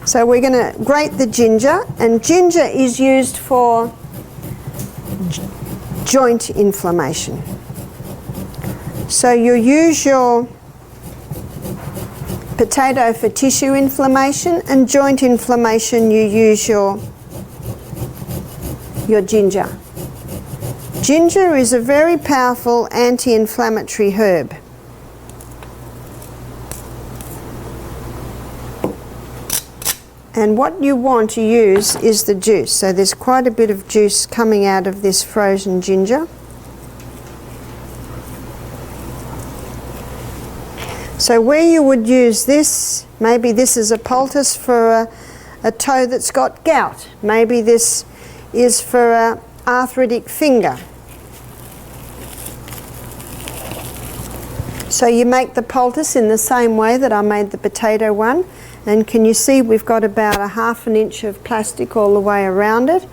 So we're going to grate the ginger, and ginger is used for joint inflammation. So you use your potato for tissue inflammation, and joint inflammation you use your ginger. Ginger is a very powerful anti-inflammatory herb. And what you want to use is the juice. So there's quite a bit of juice coming out of this frozen ginger. So where you would use this, maybe this is a poultice for a toe that's got gout. Maybe this is for an arthritic finger. So you make the poultice in the same way that I made the potato one. And can you see we've got about a 1/2 inch of plastic all the way around it.